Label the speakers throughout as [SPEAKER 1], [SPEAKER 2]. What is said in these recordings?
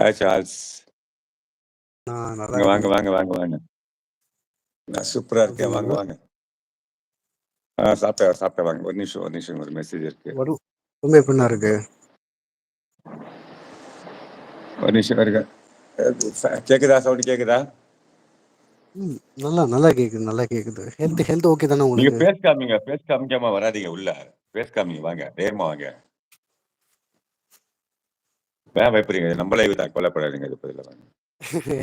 [SPEAKER 1] Hi Charles.
[SPEAKER 2] நல்லா
[SPEAKER 1] வாங்க
[SPEAKER 2] இருக்கேன்.
[SPEAKER 1] வாங்க வாங்க வாங்க. நான் சூப்பரா இருக்கேன். வாங்க வாங்க. சாப்பிட்டேன் வாங்க. ஒரு நிமிஷம் ஒரு மெசேஜ் இருக்கு.
[SPEAKER 2] ரொம்ப எப்படிண்ணா இருக்கு?
[SPEAKER 1] ஒரு நிமிஷம் இருக்கு. கேக்குதா? சவுண்ட் கேக்குதா?
[SPEAKER 2] நல்லா கேக்குது. ஹெல்த் ஓகே தானே
[SPEAKER 1] நீங்க
[SPEAKER 2] உங்களுக்கு?
[SPEAKER 1] பேஸ் காமிக்காம வராதீங்க உள்ள. பேஸ் காமிங்க வாங்க. நேர்மா வாங்க. ஏன் பயப்படுறீங்க? நம்ம லைவ் தான், கொல்லப்படாதீங்க. இது பதில வாங்க.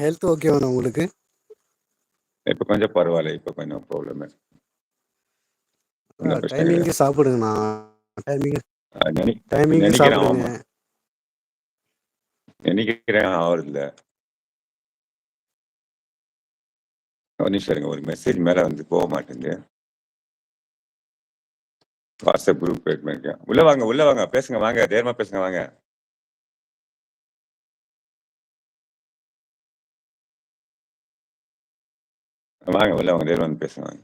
[SPEAKER 2] ஹெல்த் ஓகேவாண்ணா உங்களுக்கு?
[SPEAKER 1] இப்ப கொஞ்சம் பரவாயில்ல. இப்ப கொஞ்சம் ப்ராப்ளம்.
[SPEAKER 2] டைமிங்கு சாப்பிடுங்கண்ணா. டைமிங்கு
[SPEAKER 1] நினைக்கிறேன்
[SPEAKER 2] சாப்பிடுங்க.
[SPEAKER 1] ஆவறதில்ல. ஒரு நிமிஷம் இருங்க. ஒரு மெசேஜ் மேல வந்து போக மாட்டேங்குது. வாட்ஸ்அப் குரூப் கிரியேட் பண்ணிருக்கேன். உள்ள வாங்க பேசுங்க. வாங்க தைரியமா பேசுங்க. வாங்க உள்ள வாங்க தைரியமா வந்து பேசுங்க. வாங்க.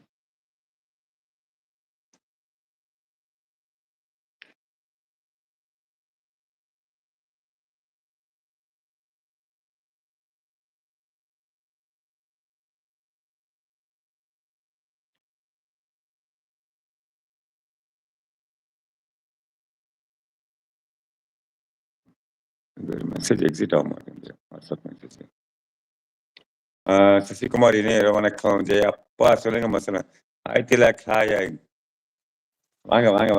[SPEAKER 1] மெசேஜ் எக்ஸிட் ஆக மாட்டேங்குது. WhatsApp message. சசிகுமார் இணைய வணக்கம். ஜெய் அப்பா சொல்லுங்க மசன. ஹாய். வாங்க வாங்க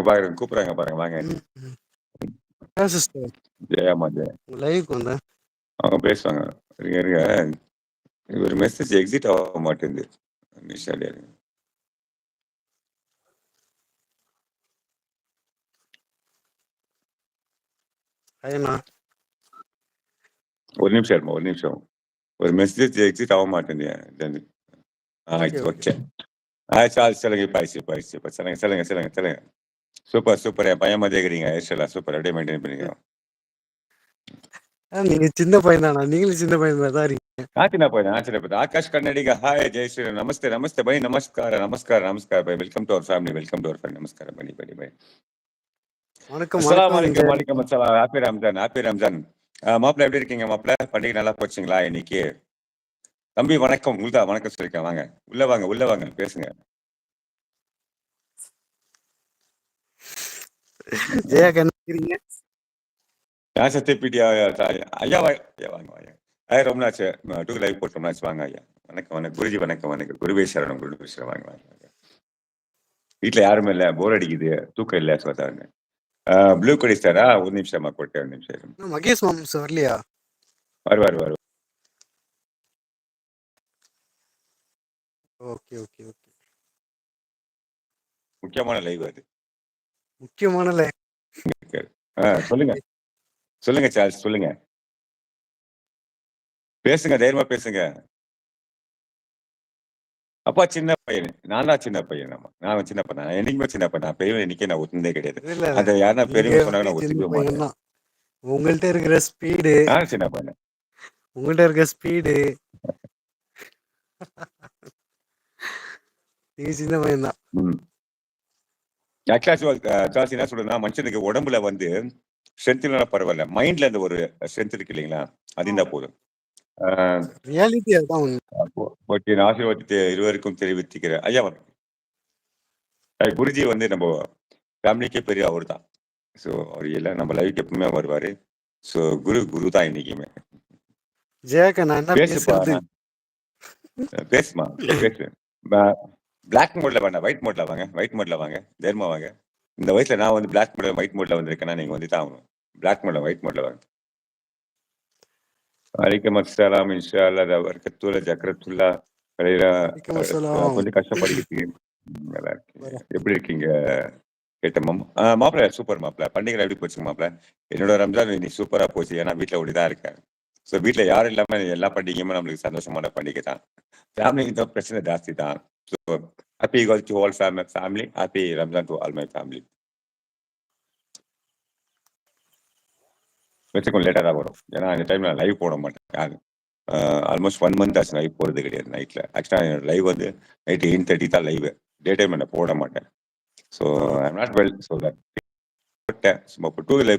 [SPEAKER 1] பாருங்க கூப்பிடுறாங்க பாருங்க. வாங்க. ஜெயாமா
[SPEAKER 2] லைவுக்கு வந்தேன்.
[SPEAKER 1] அவங்க பேசுவாங்க. இருங்க. ஒரு மெசேஜ் எக்ஸிட் ஆக மாட்டேங்குது. நிஷாலியா இருங்க. ஒரு நிமிஷம். ஒரு மெசேஜ் எக்ஸிட் ஆக மாட்டேங்குது. ஓகே. சார்ல்ஸ் சொல்லுங்க. பாய்ச்சி சொல்லுங்க. சூப்பர். என் பையன் மாதிரி இருக்கிறீங்க. சூப்பர். அப்படியே மெயின்டைன் பண்ணிக்கிறோம்.
[SPEAKER 2] நீங்க சின்ன பையன் தானா? நீங்களும் சின்ன பையன் தான் இருக்கீங்க.
[SPEAKER 1] சின்ன பையன். Akash Kannadiga. Hi Jai Shri. Namaste bye. Namaskar bye. Welcome to our family. நமஸ்காரம் பை. அஸ்ஸலாமு அலைக்கும். வலைக்கும் அஸ்ஸலாம். ஹாப்பி ரம்ஜான். மாப்பிள்ள எப்படி இருக்கீங்க மாப்பிள்ள? பண்டிகை நல்லா போச்சுங்களா இன்னைக்கு? தம்பி வணக்கம். உங்களுதா வணக்கம் சொல்லிருக்கேன். வாங்க உள்ள வாங்க பேசுங்க.
[SPEAKER 2] ஜெயா கண்ணீங்க.
[SPEAKER 1] ஐயா வாங்க. ரொம்ப நாச்சு. 2 லைவ் போட்டோம்னாச்சு. வாங்க ஐயா. வணக்கம். குருஜி வணக்கம். குருவேஸ்வரன். வாங்க. வீட்டுல யாருமே இல்ல. போர் அடிக்குது. தூக்கம் இல்ல சொல்றாங்க. ப்ளூ கொடிஸ்டாரா? ஒரு நிமிஷமா போட்டு. ஒரு நிமிஷம்.
[SPEAKER 2] மகேஷ் மாம்ஸ் வரலையா?
[SPEAKER 1] வருவார்.
[SPEAKER 2] ஓகே.
[SPEAKER 1] முக்கியமான லைவ் அது.
[SPEAKER 2] முக்கியமான லைவ்.
[SPEAKER 1] சொல்லுங்க சார்ல்ஸ். சொல்லுங்க. பேசுங்க. தைரியமா பேசுங்க. அப்பா சின்ன பையன். நான் தான் சின்ன பையன். நான் சின்ன பையன். என்னைக்குமே சின்ன பையன். நான் பெரியவன் இன்னைக்கே நான் ஒத்துனதே கிடையாது. அந்த யாரா பெரியவங்க சொன்னாங்க நான் ஒத்துக்கவே மாட்டேன்.
[SPEAKER 2] உங்கள்ட்ட இருக்கிற ஸ்பீடு.
[SPEAKER 1] நான் சின்ன பையன்.
[SPEAKER 2] உங்கள்ட்ட இருக்க ஸ்பீடு. நீ சின்ன பையன் தான்.
[SPEAKER 1] ஆக்சுவலா என்ன சொல்றேன்னா, மனுஷனுக்கு உடம்புல வந்து ஸ்ட்ரென்த் இல்லைன்னா பரவாயில்ல. மைண்ட்ல இந்த ஒரு ஸ்ட்ரென்த் இருக்கு இல்லைங்களா? அது இருந்தா போதும்.
[SPEAKER 2] ரியாலிட்டி அதான்.
[SPEAKER 1] ஆசீர்வாதத்தை இருவருக்கும் தெரிவித்துக்கிறேன். ஐயா குருஜி வந்து நம்ம ஃபேமிலிக்கே பெரிய அவர் தான். ஸோ அவர் எல்லாம் நம்ம லைஃப்க்கு எப்பவுமே வருவாரு. ஸோ குரு தான் இன்னைக்குமே. பேசுமா பேசு. பிளாக் மோட்ல வேண்டாம், ஒயிட் மோட்ல வாங்க. தைரியமா வாங்க. இந்த வயசுல நான் வந்து பிளாக் மோட்ல ஒயிட் மோட்ல வந்திருக்கேன்னா நீங்க வந்து தான் ஆகணும். பிளாக் மோட்ல ஒயிட் மோட்ல வாங்க. வலைக்கம் அஸ்ஸலாம். இன்ஷா அல்லாஹ் பரக்கத்துல்ல ஜக்ரத்துல்லா. கொஞ்சம் கஷ்டப்படிக்கிட்டு நல்லா இருக்கீங்க. எப்படி இருக்கீங்க கேட்டோம். மாப்பிள்ள சூப்பர் மாப்பிள்ள. பண்டிகை எப்படி போச்சுங்க மாப்பிள்ள? என்னோட ரம்ஜான் இன்னைக்கு சூப்பரா போச்சு. ஏன்னா வீட்டுல ஓடிதான் இருக்கேன். ஸோ வீட்டுல யாரும் இல்லாம எல்லா பண்டிகையுமே நம்மளுக்கு சந்தோஷமான பண்டிகை தான். ஃபேமிலிக்கு தான் பிரச்சனை ஜாஸ்தி தான். So happy to all family. Happy Ramzan to all my family. கொஞ்சம் லேட்டாக தான் வரும். ஏன்னா அந்த டைம் நான் லைவ் போட மாட்டேன். ஆல்மோஸ்ட் 1 month ஆச்சு லைவ் போகிறது கிடையாது நைட்ல. ஆக்சுவலாக என்னோட லைவ் வந்து நைட்டு 8:30 தான் லைவ். டே டைம் நான் போட மாட்டேன். So I am not well. So that போட்டேன். சும்மா இப்போ 2 லைவ்